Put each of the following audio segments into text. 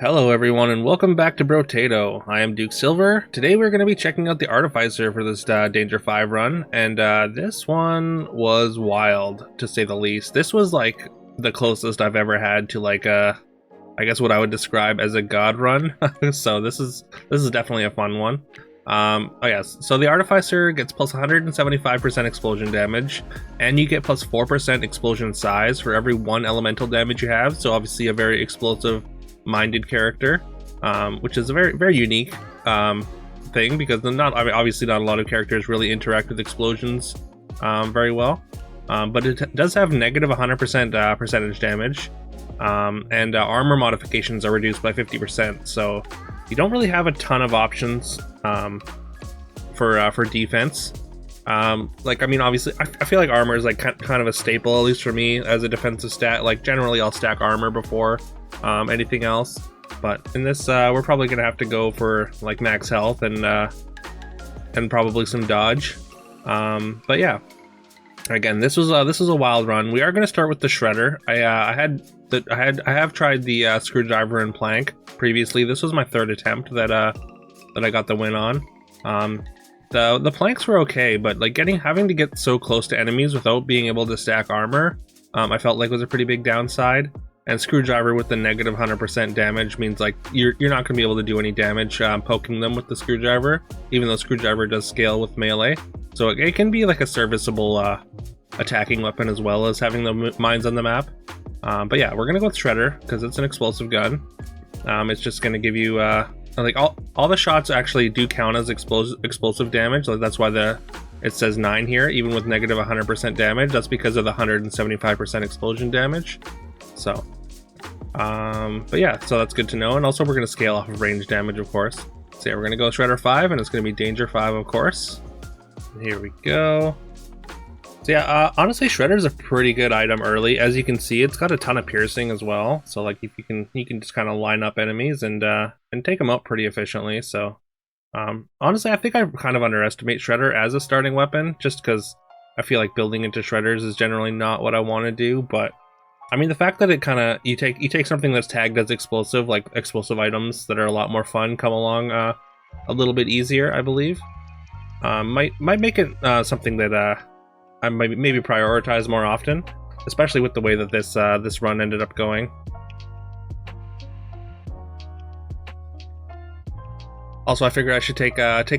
Hello everyone and welcome back to Brotato. I am Duke Silver. Today we're going to be checking out the Artificer for this Danger 5 run, and this one was wild, to say the least. This was like the closest I've ever had to like I guess what I would describe as a god run. So this is definitely a fun one. Oh yes, so the Artificer gets plus 175% explosion damage, and you get plus 4% explosion size for every 1 elemental damage you have, so obviously a very explosive minded character, which is a very unique thing, because obviously not a lot of characters really interact with explosions very well, but it does have negative 100% percentage damage, and armor modifications are reduced by 50%, so you don't really have a ton of options for defense. Like, I mean, obviously I feel like armor is like kind of a staple, at least for me, as a defensive stat. Like, generally I'll stack armor before anything else, but in this we're probably gonna have to go for like max health and probably some dodge. But yeah, again, this was a wild run. We are gonna start with the shredder. I have tried the screwdriver and plank previously. This was my 3rd attempt that I got the win on. The planks were okay, but like having to get so close to enemies without being able to stack armor, I felt like was a pretty big downside. And screwdriver with the negative 100% damage means like you're not going to be able to do any damage poking them with the screwdriver, even though screwdriver does scale with melee. So it can be like a serviceable attacking weapon as well as having the mines on the map. But yeah, we're going to go with shredder because it's an explosive gun. It's just going to give you like all the shots actually do count as explosive damage. Like, that's why it says 9 here, even with negative 100% damage. That's because of the 175% explosion damage. So, but yeah, so that's good to know. And also we're going to scale off of range damage, of course. So yeah, we're going to go Shredder 5, and it's going to be Danger 5, of course. Here we go. So yeah, honestly, Shredder's a pretty good item early. As you can see, it's got a ton of piercing as well. So like, if you can just kind of line up enemies and take them out pretty efficiently. So, honestly, I think I kind of underestimate Shredder as a starting weapon, just because I feel like building into Shredders is generally not what I want to do, but I mean, the fact that it kind of you take something that's tagged as explosive, like explosive items that are a lot more fun, come along a little bit easier, I believe. Might make it something that I might maybe prioritize more often, especially with the way that this run ended up going. Also, I figured I should take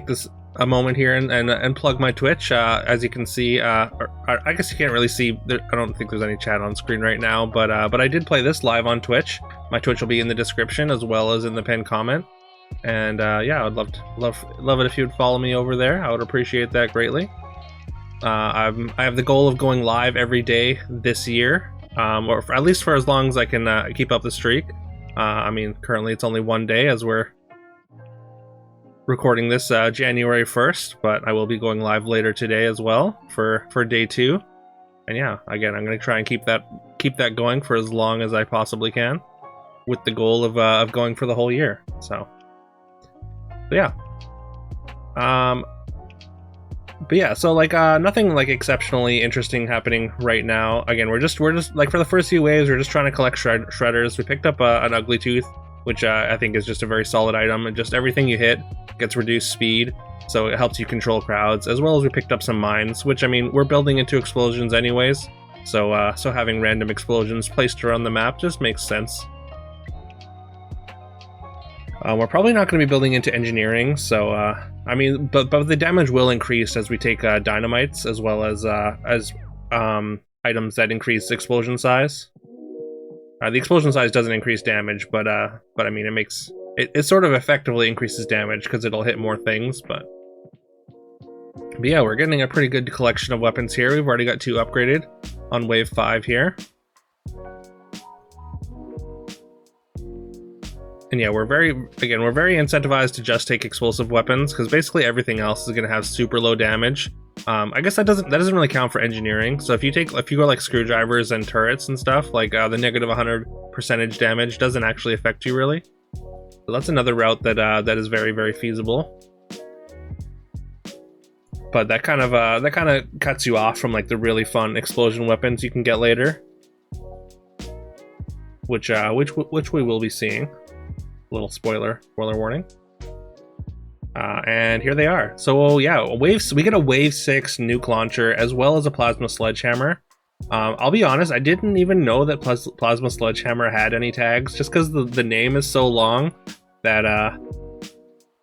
this a moment here and plug my Twitch. As you can see, I guess you can't really see. I don't think there's any chat on screen right now, but I did play this live on Twitch. My Twitch will be in the description as well as in the pinned comment. And yeah, I would love it if you would follow me over there. I would appreciate that greatly. I have the goal of going live every day this year, or at least for as long as I can keep up the streak. I mean, currently it's only 1 day as we're recording this January 1st, but I will be going live later today as well for day 2. And yeah, again, I'm going to try and keep that going for as long as I possibly can, with the goal of going for the whole year. So yeah. But yeah, so like nothing like exceptionally interesting happening right now. Again, we're just like, for the first few waves, we're just trying to collect shredders. We picked up an ugly tooth, which I think is just a very solid item, and just everything you hit gets reduced speed, so it helps you control crowds, as well as we picked up some mines, which, I mean, we're building into explosions anyways, so so having random explosions placed around the map just makes sense. We're probably not going to be building into engineering, so I mean, but the damage will increase as we take dynamites, as well as items that increase explosion size. The explosion size doesn't increase damage, but I mean, it sort of effectively increases damage because it'll hit more things. But yeah, we're getting a pretty good collection of weapons here. We've already got 2 upgraded on wave 5 here. And yeah, we're very incentivized to just take explosive weapons, because basically everything else is going to have super low damage. I guess that doesn't really count for engineering. So if you go like screwdrivers and turrets and stuff, like the negative 100% damage doesn't actually affect you really. So that's another route that is very feasible. But that kind of cuts you off from like the really fun explosion weapons you can get later, which we will be seeing. Little spoiler warning. And here they are. So yeah, we get a Wave 6 nuke launcher as well as a plasma sledgehammer. I'll be honest, I didn't even know that plasma sledgehammer had any tags, just because the name is so long that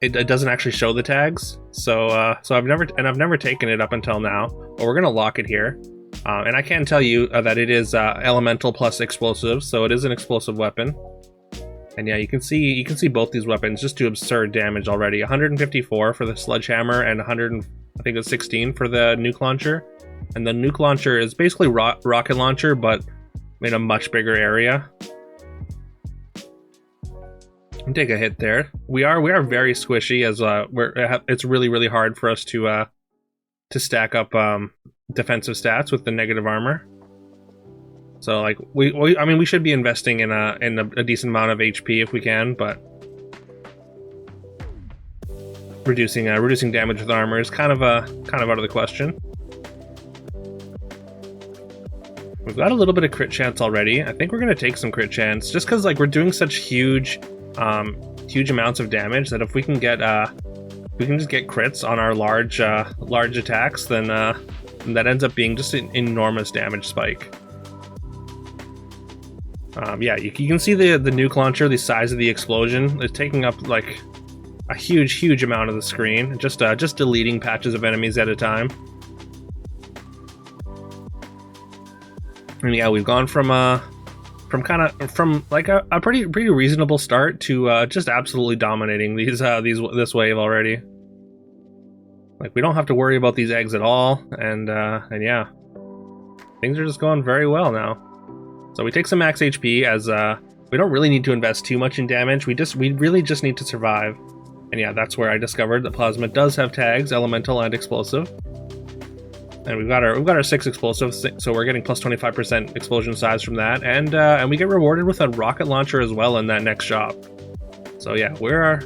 it doesn't actually show the tags. So I've never taken it up until now. But we're gonna lock it here. And I can tell you that it is elemental plus explosive, so it is an explosive weapon. And yeah, you can see both these weapons just do absurd damage already. 154 for the sledgehammer and 116 for the nuke launcher. And the nuke launcher is basically rocket launcher, but in a much bigger area. Take a hit there. We are very squishy, as it's really hard for us to stack up defensive stats with the negative armor. So like I mean we should be investing in a decent amount of HP if we can, but reducing damage with armor is kind of out of the question. We've got a little bit of crit chance already. I think we're gonna take some crit chance just because like we're doing such huge amounts of damage that if we can just get crits on our large attacks, then that ends up being just an enormous damage spike. Yeah, you can see the nuke launcher, the size of the explosion is taking up like a huge amount of the screen, just deleting patches of enemies at a time. And yeah, we've gone from like a pretty reasonable start to just absolutely dominating this wave already. Like we don't have to worry about these eggs at all, and yeah, things are just going very well now. So we take some max HP, as we don't really need to invest too much in damage. We really just need to survive. And yeah, that's where I discovered that plasma does have tags, elemental and explosive. And we've got our 6 explosives, so we're getting plus 25% explosion size from that, and we get rewarded with a rocket launcher as well in that next shop. So yeah,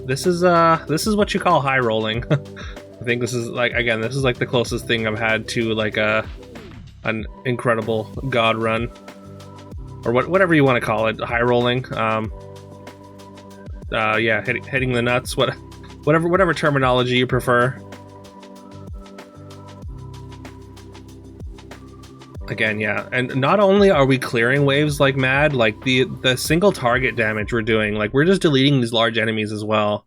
this is what you call high rolling. I think this is like the closest thing I've had to like an incredible god run, or whatever you want to call it, high rolling. Yeah, hitting the nuts, whatever terminology you prefer. Again, yeah, and not only are we clearing waves like mad, like the single target damage we're doing, like we're just deleting these large enemies as well.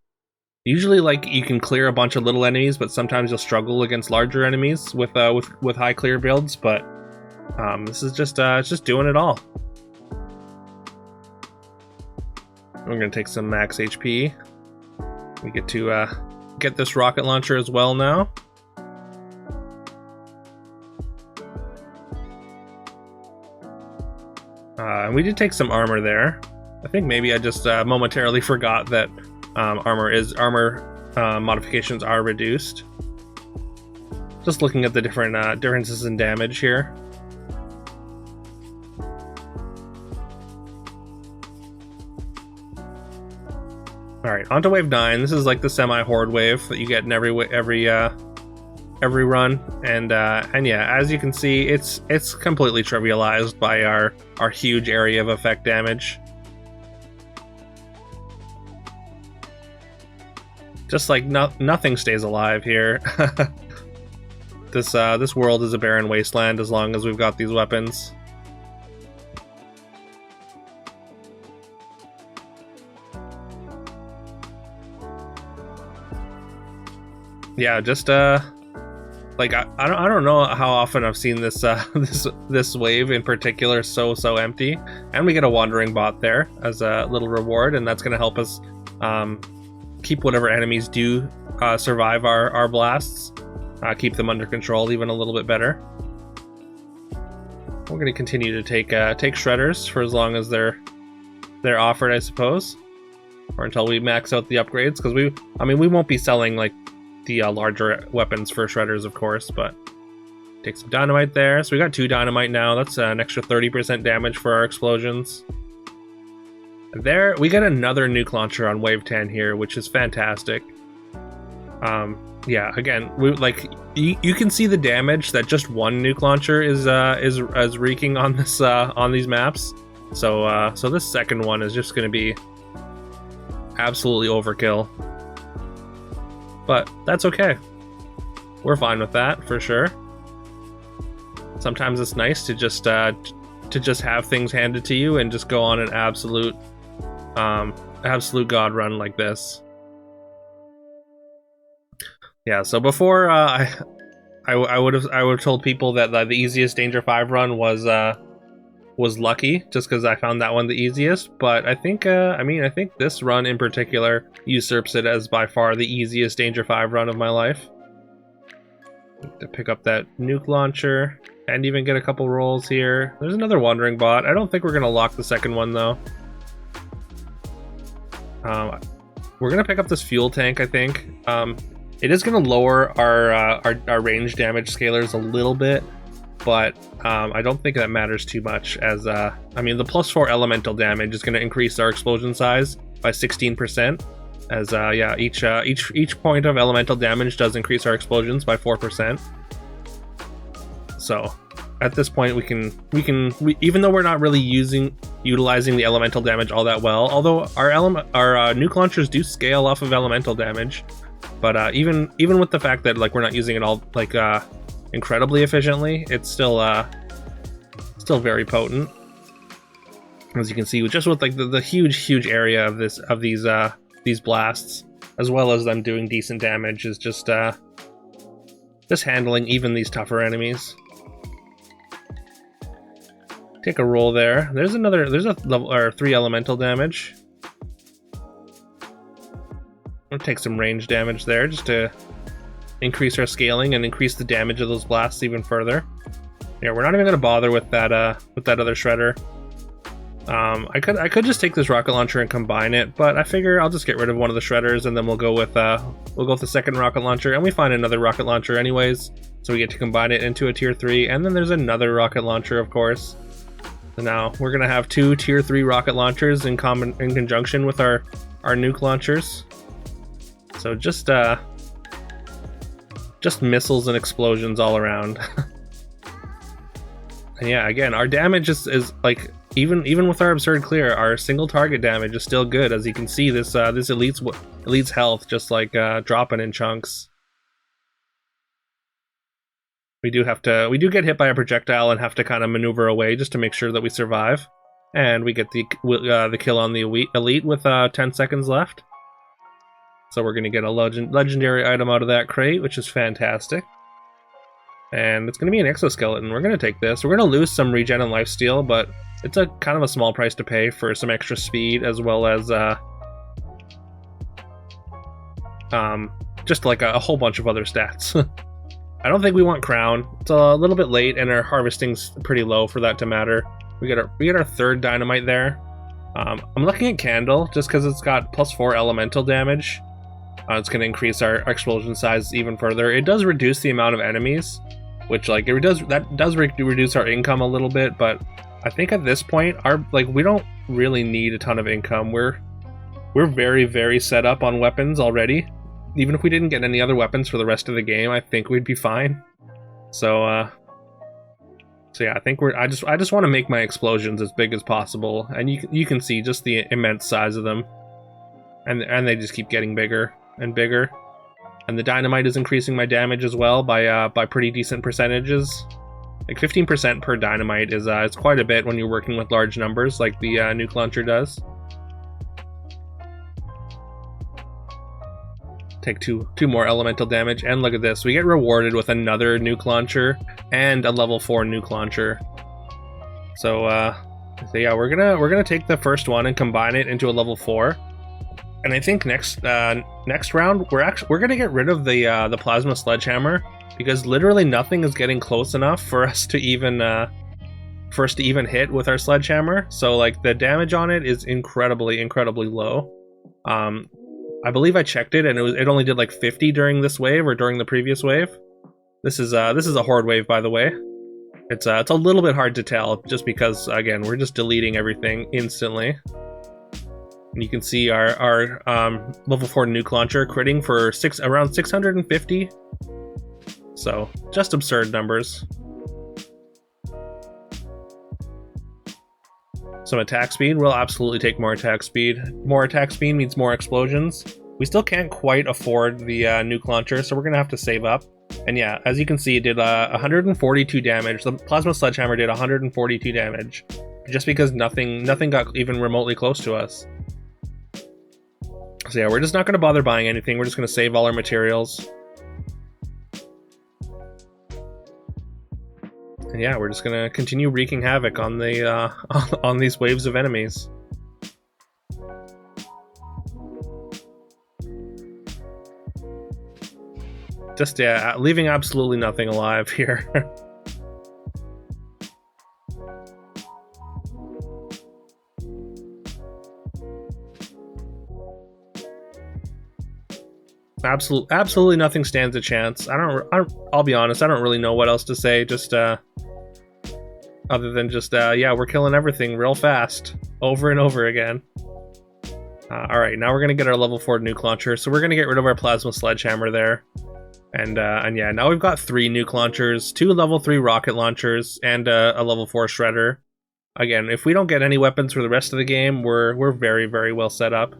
Usually, like you can clear a bunch of little enemies, but sometimes you'll struggle against larger enemies with high clear builds. But this is just doing it all. We're gonna take some max HP. We get to get this rocket launcher as well now. And we did take some armor there. I think maybe I just momentarily forgot that armor modifications are reduced. Just looking at the different differences in damage here. All right, on to wave 9. This is like the semi-horde wave that you get in every run, and yeah, as you can see, it's completely trivialized by our huge area of effect damage. Just like nothing stays alive here. This world is a barren wasteland as long as we've got these weapons. Yeah, just like I don't know how often I've seen this this wave in particular so empty, and we get a wandering bot there as a little reward, and that's going to help us keep whatever enemies do survive our blasts, keep them under control even a little bit better. We're going to continue to take shredders for as long as they're offered, I suppose, or until we max out the upgrades, because we won't be selling like the larger weapons for shredders, of course, but take some dynamite there. So we got 2 dynamite now. That's an extra 30% damage for our explosions. There we get another nuke launcher on wave 10 here, which is fantastic. Yeah, again, you can see the damage that just one nuke launcher is wreaking on this on these maps. So this second one is just going to be absolutely overkill. But that's okay. We're fine with that for sure. Sometimes it's nice to just have things handed to you and just go on an absolute god run like this. Yeah, so before I would have told people that the easiest Danger 5 run was Lucky, just because I found that one the easiest. But I think I think this run in particular usurps it as by far the easiest Danger 5 run of my life. To pick up that nuke launcher and even get a couple rolls here. There's another wandering bot. I don't think we're gonna lock the second one though. We're gonna pick up this fuel tank, I think. It is going to lower our range damage scalars a little bit, but I don't think that matters too much, as I mean, the +4 elemental damage is going to increase our explosion size by 16%, as yeah, each point of elemental damage does increase our explosions by 4%. So at this point we can even though we're not really utilizing the elemental damage all that well, although our nuke launchers do scale off of elemental damage. But even with the fact that like we're not using it all like incredibly efficiently, it's still very potent. As you can see, just with like the huge area of these blasts, as well as them doing decent damage, is just handling even these tougher enemies. Take a roll there. There's a level or 3 elemental damage. We'll take some range damage there just to increase our scaling and increase the damage of those blasts even further. Yeah, we're not even going to bother with that other shredder. I could just take this rocket launcher and combine it, but I figure I'll just get rid of one of the shredders and then we'll go with the second rocket launcher, and we find another rocket launcher anyways, so we get to combine it into a tier 3, and then there's another rocket launcher, of course. So now we're gonna have 2 tier 3 rocket launchers in conjunction with our nuke launchers. So just missiles and explosions all around. And yeah, again, our damage is like even with our absurd clear, our single target damage is still good. As you can see, this elite's health just like dropping in chunks. We do get hit by a projectile and have to kind of maneuver away just to make sure that we survive. And we get the kill on the elite with 10 seconds left. So we're going to get a legendary item out of that crate, which is fantastic. And it's going to be an exoskeleton. We're going to take this. We're going to lose some regen and lifesteal, but it's a kind of a small price to pay for some extra speed, as well as just like a whole bunch of other stats. I don't think we want crown. It's a little bit late, and our harvesting's pretty low for that to matter. We get our third dynamite there. I'm looking at candle just because it's got +4 elemental damage. It's going to increase our explosion size even further. It does reduce the amount of enemies, which like that does reduce our income a little bit. But I think at this point, we don't really need a ton of income. We're very, very set up on weapons already. Even if we didn't get any other weapons for the rest of the game, I think we'd be fine. So yeah, I think I just want to make my explosions as big as possible, and you can see just the immense size of them, and they just keep getting bigger and bigger. And the dynamite is increasing my damage as well by pretty decent percentages. Like 15% per dynamite is it's quite a bit when you're working with large numbers like the nuke launcher does. Take two more elemental damage, and look at this, we get rewarded with another nuke launcher and a level 4 nuke launcher. So yeah, we're gonna take the first one and combine it into a level 4. And I think next round we're gonna get rid of the plasma sledgehammer, because literally nothing is getting close enough for us to even hit with our sledgehammer. So like the damage on it is incredibly low. I believe I checked it, and it only did like 50 during this wave, or during the previous wave. This is a horde wave, by the way. It's a little bit hard to tell, just because again we're just deleting everything instantly. And you can see our level 4 nuke launcher critting for around 650. So just absurd numbers. some attack speed, we'll absolutely take more attack speed. More attack speed means more explosions. We still can't quite afford the nuke launcher, so we're gonna have to save up. And yeah, as you can see, it did 142 damage. The plasma sledgehammer did 142 damage, just because nothing got even remotely close to us. So yeah, we're just not gonna bother buying anything. We're just gonna save all our materials. And yeah, we're just gonna continue wreaking havoc on the on these waves of enemies. Just yeah, leaving absolutely nothing alive here. Absolutely nothing stands a chance. I'll be honest, I don't really know what else to say. Just other than just yeah, we're killing everything real fast, over and over again. All right, now we're gonna get our level 4 nuke launcher. So we're gonna get rid of our plasma sledgehammer there, and yeah, now we've got 3 nuke launchers, 2 level 3 rocket launchers, and a level 4 shredder. Again, if we don't get any weapons for the rest of the game, we're very, very well set up.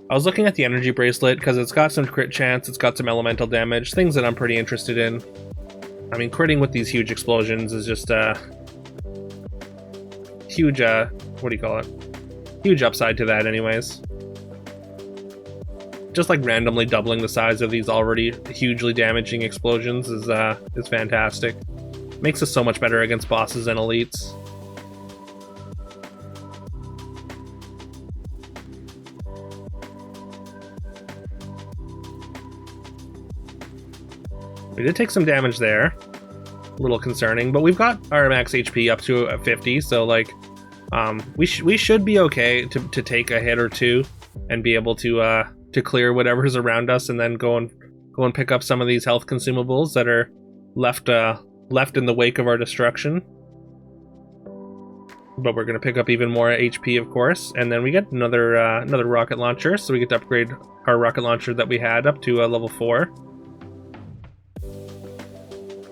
I was looking at the energy bracelet because it's got some crit chance, it's got some elemental damage, things that I'm pretty interested in. I mean, critting with these huge explosions is just huge, what do you call it? Huge upside to that anyways. Just like randomly doubling the size of these already hugely damaging explosions is fantastic. Makes us so much better against bosses and elites. We did take some damage there, a little concerning, but we've got our max HP up to 50, so like, we should be okay to take a hit or two and be able to clear whatever's around us, and then go and pick up some of these health consumables that are left in the wake of our destruction. But we're gonna pick up even more HP, of course, and then we get another rocket launcher, so we get to upgrade our rocket launcher that we had up to level 4.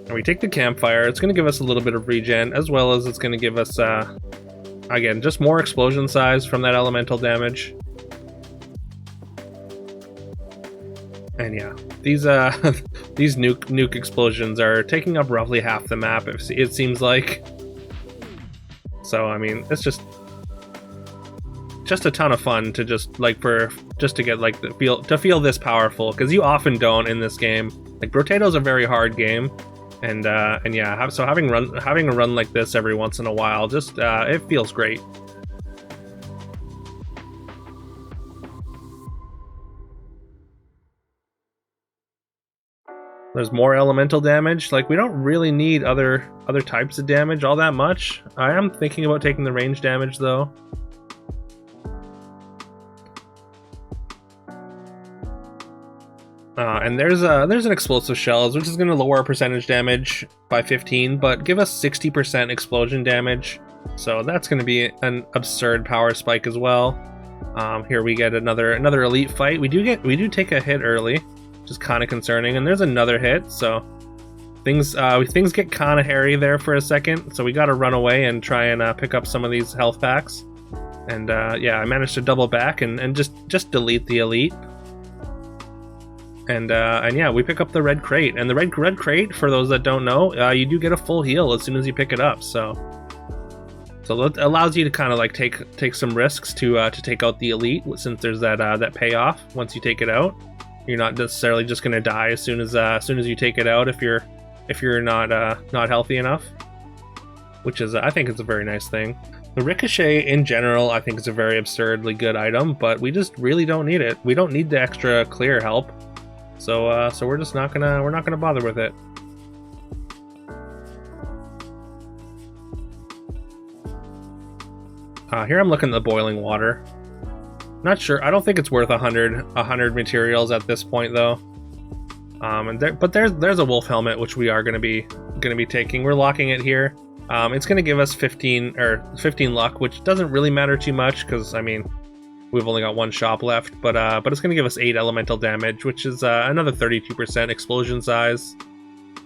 And we take the campfire. It's going to give us a little bit of regen, as well as it's going to give us, again, just more explosion size from that elemental damage. And yeah, these these nuke explosions are taking up roughly half the map, it seems like. So I mean, it's just a ton of fun to just to get like to feel this powerful, because you often don't in this game. Like, Brotato's a very hard game. And yeah, so having a run like this every once in a while, just it feels great. There's more elemental damage. Like, we don't really need other types of damage all that much. I am thinking about taking the range damage though. And there's an explosive shells, which is going to lower our percentage damage by 15, but give us 60% explosion damage. So that's going to be an absurd power spike as well. Here we get another elite fight. We do take a hit early, which is kind of concerning. And there's another hit, so things get kind of hairy there for a second. So we got to run away and try and pick up some of these health packs. And yeah, I managed to double back and just delete the elite. And yeah, we pick up the red crate, and the red crate, for those that don't know, you do get a full heal as soon as you pick it up. So it allows you to kind of like take some risks to take out the elite, since there's that payoff once you take it out. You're not necessarily just gonna die as soon as you take it out if you're not healthy enough, which is I think it's a very nice thing. The ricochet in general, I think, is a very absurdly good item, but we just really don't need it. We don't need the extra clear help. So we're just not gonna bother with it. Here I'm looking at the boiling water. Not sure. I don't think it's worth 100 materials at this point though. But there's a wolf helmet which we are gonna be taking. We're locking it here. It's gonna give us 15 luck, which doesn't really matter too much because I mean, we've only got one shop left, but it's going to give us 8 elemental damage, which is another 32% explosion size.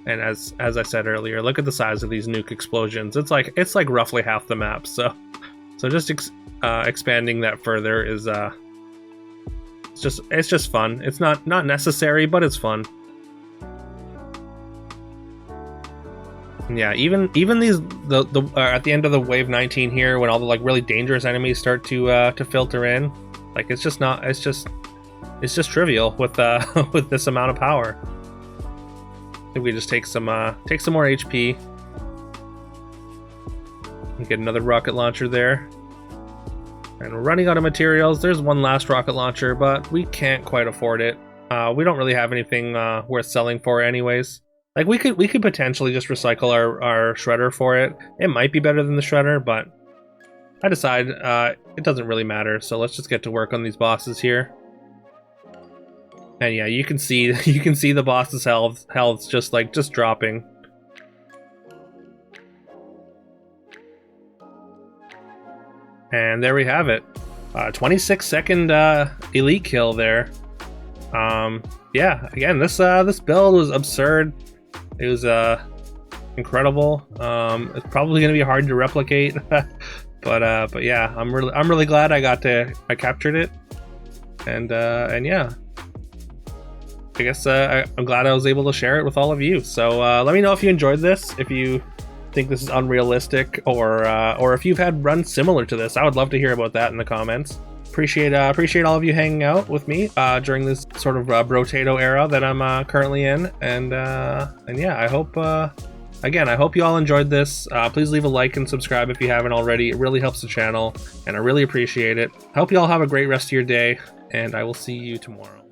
And as I said earlier, look at the size of these nuke explosions. It's like roughly half the map. So just expanding that further is it's just fun. It's not necessary, but it's fun. And yeah, even these at the end of the wave 19 here, when all the like really dangerous enemies start to filter in, like it's just trivial with with this amount of power. I think we just take some more HP. We get another rocket launcher there. And we're running out of materials. There's one last rocket launcher, but we can't quite afford it. We don't really have anything worth selling for anyways. Like we could potentially just recycle our shredder for it. It might be better than the shredder, but I decide it doesn't really matter. So let's just get to work on these bosses here. And yeah, you can see the boss's health just dropping. And there we have it. 26-second elite kill there. Yeah, again, this build was absurd. It was incredible. It's probably going to be hard to replicate, but yeah, I'm really glad I captured it, and yeah, I guess I'm glad I was able to share it with all of you. So let me know if you enjoyed this, if you think this is unrealistic, or if you've had runs similar to this. I would love to hear about that in the comments. Appreciate all of you hanging out with me during this sort of Brotato era that I'm currently in, and yeah, I hope again, I hope you all enjoyed this. Please leave a like and subscribe if you haven't already. It really helps the channel, and I really appreciate it. I hope you all have a great rest of your day, and I will see you tomorrow.